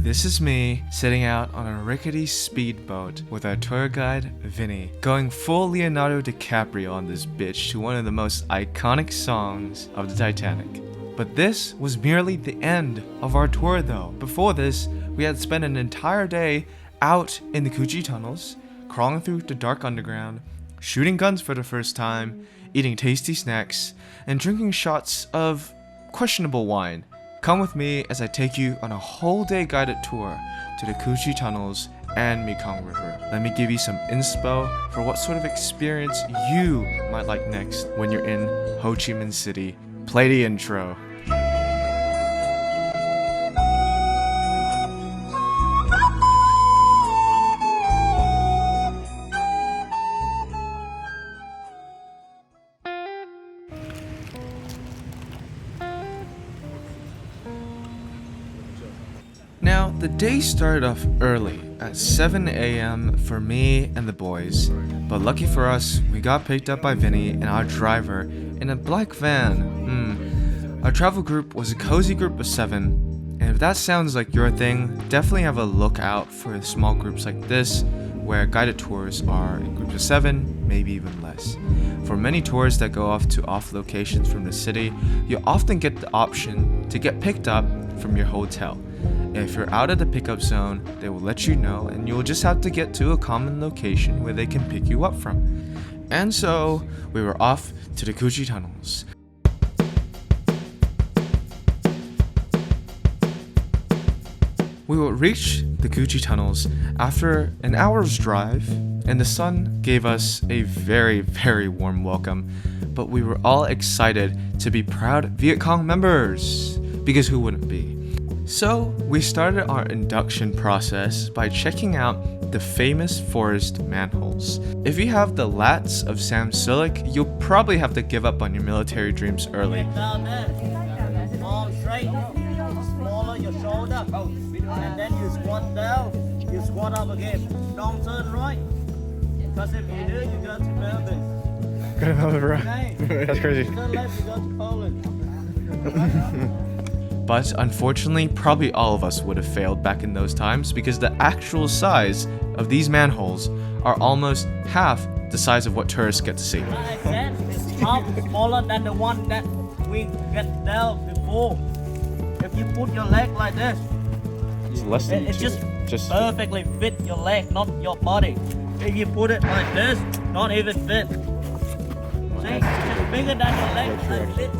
This is me sitting out on a rickety speedboat with our tour guide, Vinnie, going full Leonardo DiCaprio on this bitch to one of the most iconic songs of the Titanic. But this was merely the end of our tour though. Before this, we had spent an entire day out in the Qui Trinh tunnels, crawling through the dark underground, shooting guns for the first time, eating tasty snacks, and drinking shots of questionable wine. Come with me as I take you on a whole day guided tour to the Qui Trinh tunnels and Mekong River. Let me give you some inspo for what sort of experience you might like next when you're in Ho Chi Minh City. Play the intro. Now, the day started off early at 7 a.m. for me and the boys, but lucky for us, we got picked up by Vinnie and our driver in a black van. Our travel group was a cozy group of 7, and if that sounds like your thing, definitely have a look out for small groups like this, where guided tours are in groups of 7, maybe even less. For many tours that go off to off locations from the city, you often get the option to get picked up from your hotel. If you're out of the pickup zone, they will let you know and you'll just have to get to a common location where they can pick you up from. And so, we were off to the Qui Trinh tunnels. We will reach the Qui Trinh tunnels after an hour's drive, and the sun gave us a very, very warm welcome, but we were all excited to be proud Vietcong members, because who wouldn't be? So, we started our induction process by checking out the famous forest manholes. If you have the lats of Sam Sulek, you'll probably have to give up on your military dreams early. Down there. Arm straight, smaller your shoulder, and then you squat down, you squat up again. Don't turn right, because if you do, you go to Melbourne. Go to Melbourne, bro. Okay. That's crazy. Turn left, you go to Poland. But unfortunately, probably all of us would have failed back in those times because the actual size of these manholes are almost half the size of what tourists get to see. I said it's half smaller than the one that we get down before. If you put your leg like this, It's less than it two. just perfectly fit your leg, not your body. If you put it like this, not even fit. See, it's just bigger than your leg and fit.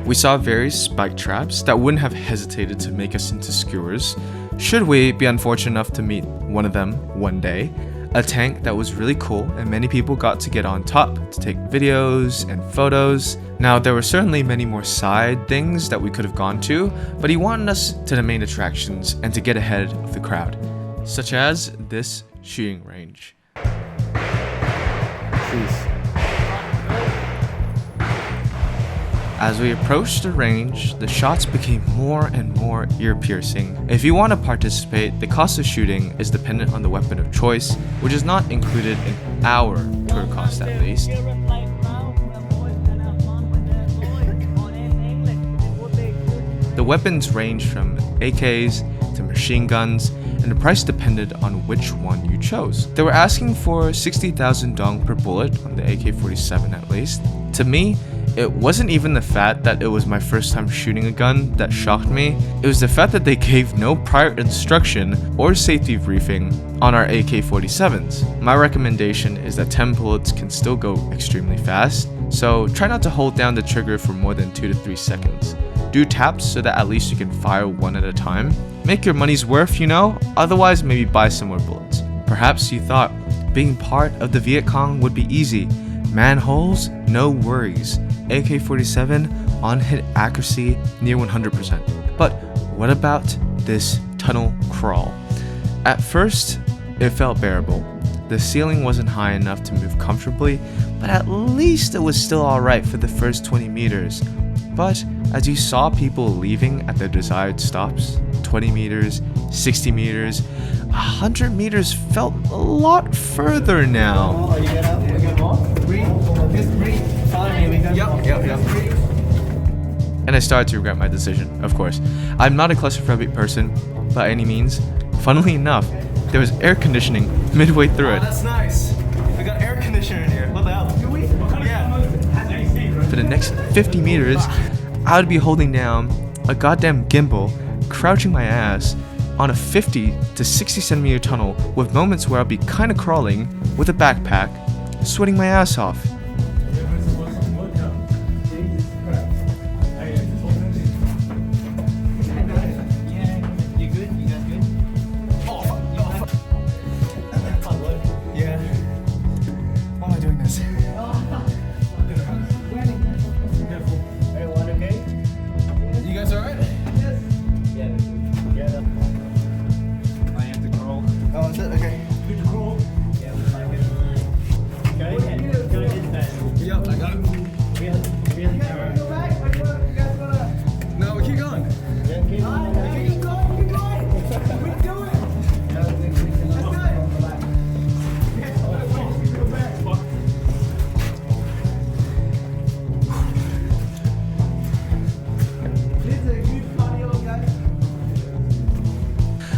We saw various spike traps that wouldn't have hesitated to make us into skewers, should we be unfortunate enough to meet one of them one day. A tank that was really cool and many people got to get on top to take videos and photos. Now there were certainly many more side things that we could have gone to, but he wanted us to the main attractions and to get ahead of the crowd, such as this shooting range. Jeez. As we approached the range, the shots became more and more ear-piercing. If you want to participate, the cost of shooting is dependent on the weapon of choice, which is not included in our tour cost at least. The weapons range from AKs to machine guns, and the price depended on which one you chose. They were asking for 60,000 dong per bullet on the AK-47 at least. To me, it wasn't even the fact that it was my first time shooting a gun that shocked me, it was the fact that they gave no prior instruction or safety briefing on our AK-47s. My recommendation is that 10 bullets can still go extremely fast, so try not to hold down the trigger for more than 2 to 3 seconds. Do taps so that at least you can fire one at a time. Make your money's worth, you know, otherwise maybe buy some more bullets. Perhaps you thought being part of the Vietcong would be easy. Manholes? No worries. AK-47 on-hit accuracy near 100%. But what about this tunnel crawl? At first, it felt bearable. The ceiling wasn't high enough to move comfortably, but at least it was still alright for the first 20 meters. But as you saw people leaving at their desired stops, 20 meters, 60 meters, 100 meters felt a lot further now. And I started to regret my decision, of course. I'm not a claustrophobic person, by any means. Funnily enough, there was air conditioning midway through it. That's nice. We got air conditioner in here. What the hell? Yeah. For the next 50 meters, I would be holding down a goddamn gimbal, crouching my ass on a 50 to 60 centimeter tunnel, with moments where I'll be kinda crawling with a backpack, sweating my ass off.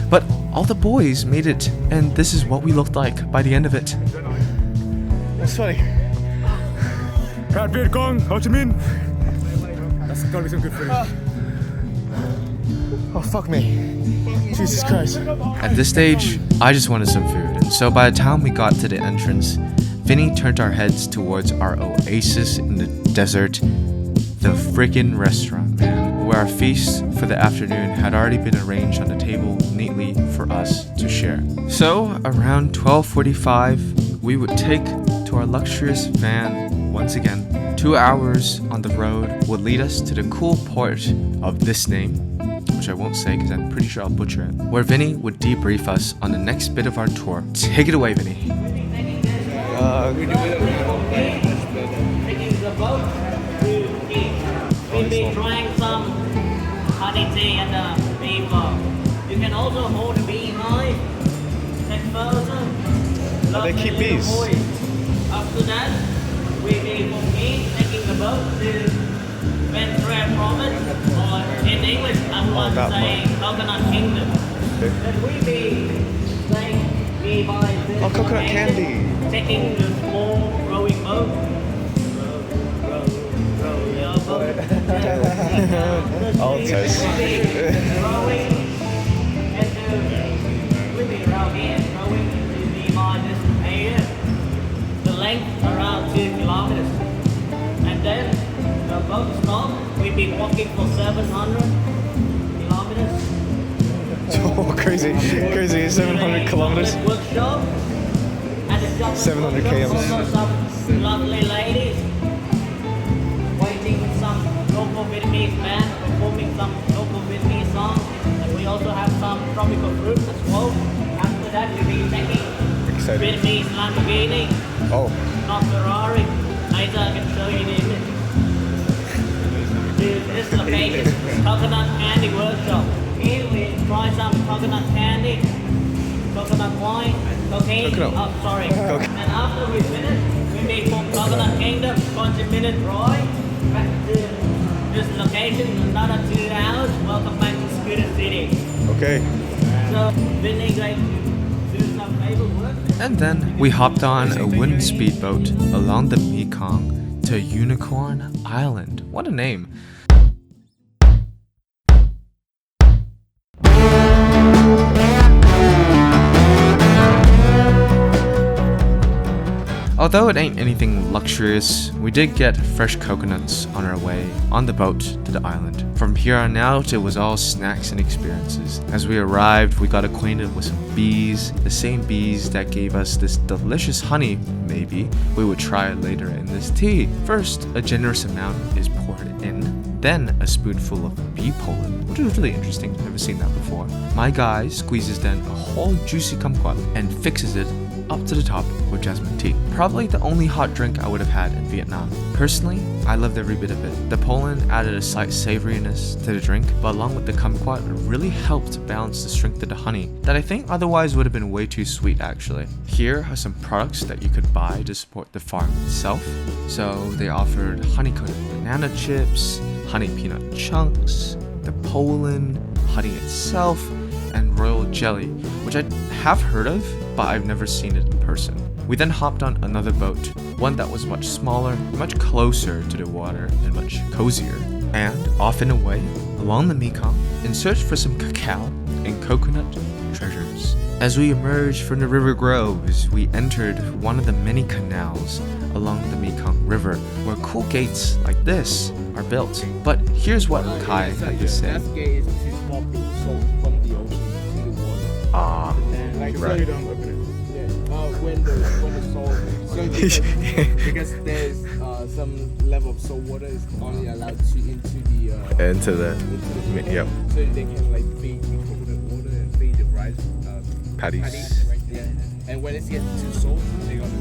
But all the boys made it, and this is what we looked like by the end of it. That's funny. Proud Vietcong, Ho Chi Minh. That's gotta be some good food. Oh, fuck me. Jesus Christ. At this stage, I just wanted some food, and so by the time we got to the entrance, Vinnie turned our heads towards our oasis in the desert, the freaking restaurant, man, where our feast for the afternoon had already been arranged on the table neatly for us to share. So, around 12:45, we would take to our luxurious van once again. 2 hours on the road would lead us to the cool port of this name, which I won't say because I'm pretty sure I'll butcher it, where Vinnie would debrief us on the next bit of our tour. Take it away, Vinnie. Taking the boat to eat. We'll be trying some honey tea and beaver. You can also hold a beehive, take photos. They keep bees. After that, we'll be taking the boat to Ben Tre Province, or in English, I want to say Coconut Kingdom. Then we'll be saying by this coconut candy. Taking the small rowing boat. Row your boat. All it says. Rowing we'll be rowing to the minus area. The length around 2 kilometers. And then the boat stop. We'll be walking for 700 kilometers. Oh, crazy. 700 kilometers. Workshop. 700 kms. Also some lovely ladies waiting with some local Vietnamese band performing some local Vietnamese songs, and we also have some tropical fruit as well. After that, we'll be taking Vietnamese Lamborghini. Oh. Not Ferrari. Later I can show you the image. To this location, Coconut Candy Workshop. Here we try some coconut candy, coconut wine, cocaine. Coconut. Oh, sorry. And after we finish, we make for Coconut Kingdom, 20-minute ride back to this location. Another 2 hours. Welcome back to Scooter City. Okay. So, Vinnie going to do some paperwork. And then we hopped on a wooden speedboat along the Mekong to Unicorn Island. What a name. Although it ain't anything luxurious, we did get fresh coconuts on our way on the boat to the island. From here on out, it was all snacks and experiences. As we arrived, we got acquainted with some bees, the same bees that gave us this delicious honey, maybe, we would try later in this tea. First, a generous amount is poured in, then a spoonful of bee pollen, which was really interesting, never seen that before. My guy squeezes then a whole juicy kumquat and fixes it up to the top with jasmine tea. Probably the only hot drink I would have had in Vietnam. Personally, I loved every bit of it. The pollen added a slight savoriness to the drink, but along with the kumquat, it really helped balance the strength of the honey that I think otherwise would have been way too sweet actually. Here are some products that you could buy to support the farm itself. So they offered honey-coated banana chips, honey peanut chunks, the pollen, honey itself, and royal jelly, which I have heard of, but I've never seen it in person. We then hopped on another boat, one that was much smaller, much closer to the water, and much cozier. And off and away, along the Mekong, in search for some cacao and coconut treasures. As we emerged from the river groves, we entered one of the many canals along the Mekong River, where cool gates like this are built. But here's what Kai had to say. That gate is to stop the salt from the ocean to the water. Ah, Like So you don't open it. when the salt, because there's some level of salt water is only allowed to into the Yep. so they can like feed the coconut water and feed the rice Paddies. yeah. And when it gets too salt, they're gonna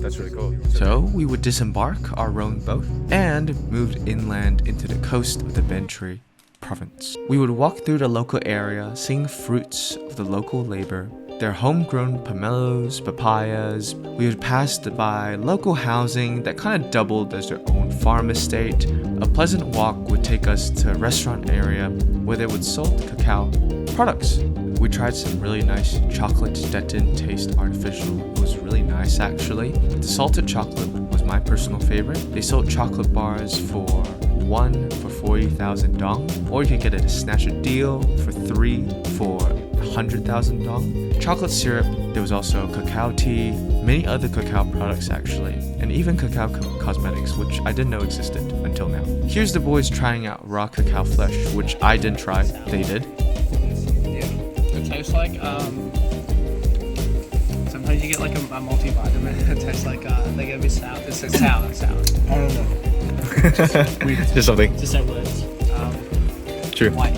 That's really cool. So we would disembark our rowing boat and moved inland into the coast of the Ben Tre province. We would walk through the local area, seeing fruits of the local labor, their homegrown pomelos, papayas. We would pass by local housing that kind of doubled as their own farm estate. A pleasant walk would take us to a restaurant area where they would sell cacao products. We tried some really nice chocolate that didn't taste artificial. It was really nice actually. The salted chocolate was my personal favorite. They sold chocolate bars for 1 for 40,000 dong, or you could get a snatch a deal for 3 for 100,000 dong. Chocolate syrup, there was also cacao tea, many other cacao products actually, and even cacao cosmetics, which I didn't know existed until now. Here's the boys trying out raw cacao flesh, which I didn't try, they did. It tastes like sometimes you get like a multivitamin. It tastes like they get a bit sour. It's sour. I don't know. Just something. Just say words. True. White.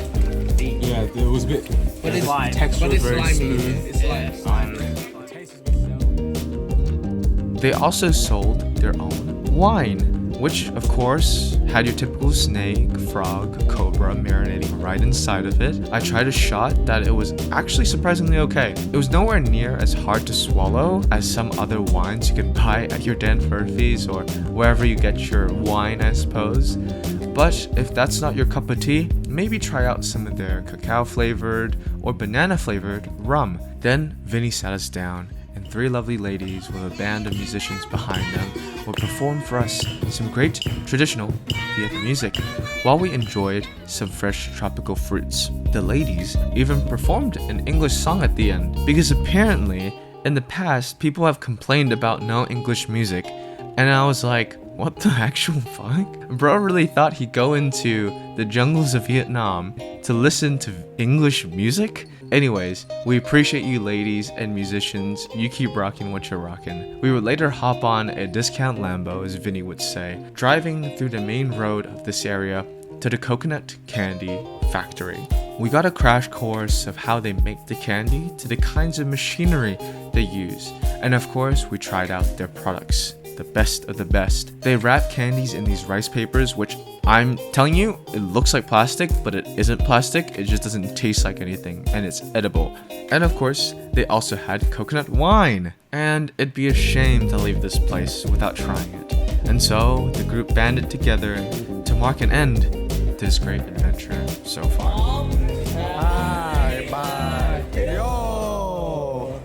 Yeah, it was a bit. But it's Slime. texture, but it's very slimy. smooth. It's like They also sold their own wine, which of course had your typical snake, frog, cobra marinating right inside of it. I tried a shot that it was actually surprisingly okay. It was nowhere near as hard to swallow as some other wines you can buy at your Dan Furphy's or wherever you get your wine, I suppose. But if that's not your cup of tea, maybe try out some of their cacao flavored or banana flavored rum. Then Vinnie sat us down, and 3 lovely ladies with a band of musicians behind them would perform for us some great traditional Viet music while we enjoyed some fresh tropical fruits. The ladies even performed an English song at the end, because apparently in the past people have complained about no English music, and I was like, what the actual fuck? Bro really thought he'd go into the jungles of Vietnam to listen to English music? Anyways, we appreciate you ladies and musicians. You keep rocking what you're rocking. We would later hop on a discount Lambo, as Vinnie would say, driving through the main road of this area to the coconut candy factory. We got a crash course of how they make the candy to the kinds of machinery they use. And of course, we tried out their products. The best of the best. They wrap candies in these rice papers, which I'm telling you, it looks like plastic, but it isn't plastic. It just doesn't taste like anything, and it's edible. And of course, they also had coconut wine. And it'd be a shame to leave this place without trying it. And so, the group banded together to mark an end to this great adventure so far. Bye. Yo.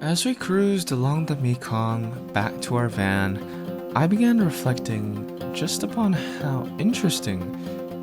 As we cruised along the Mekong back to our van, I began reflecting just upon how interesting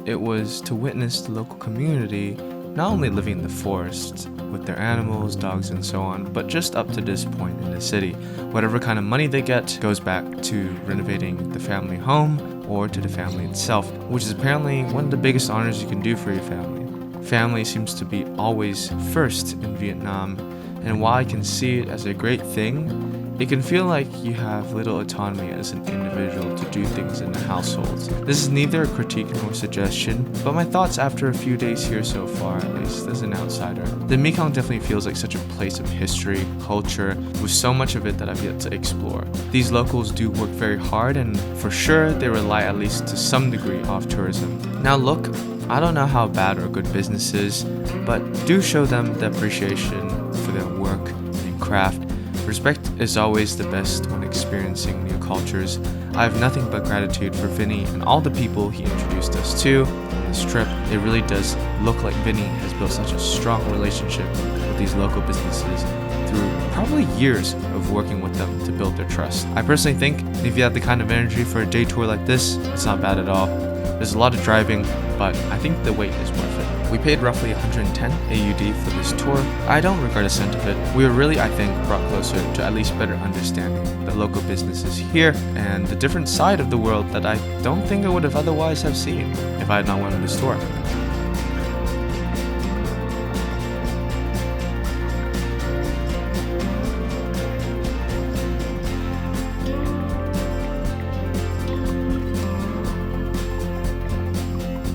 it was to witness the local community not only living in the forest with their animals, dogs, and so on, but just up to this point in the city. Whatever kind of money they get goes back to renovating the family home or to the family itself, which is apparently one of the biggest honors you can do for your family. Family seems to be always first in Vietnam, and while I can see it as a great thing, it can feel like you have little autonomy as an individual to do things in the household. This is neither a critique nor suggestion, but my thoughts after a few days here so far, at least as an outsider. The Mekong definitely feels like such a place of history, culture, with so much of it that I've yet to explore. These locals do work very hard, and for sure they rely at least to some degree off tourism. Now look, I don't know how bad or good business is, but do show them the appreciation for their work and craft. Respect is always the best when experiencing new cultures. I have nothing but gratitude for Vinnie and all the people he introduced us to on this trip. It really does look like Vinnie has built such a strong relationship with these local businesses through probably years of working with them to build their trust. I personally think if you have the kind of energy for a day tour like this, it's not bad at all. There's a lot of driving, but I think the wait is worth it. We paid roughly 110 AUD for this tour. I don't regret a cent of it. We were really, I think, brought closer to at least better understanding the local businesses here and the different side of the world that I don't think I would have otherwise have seen if I had not went on this tour.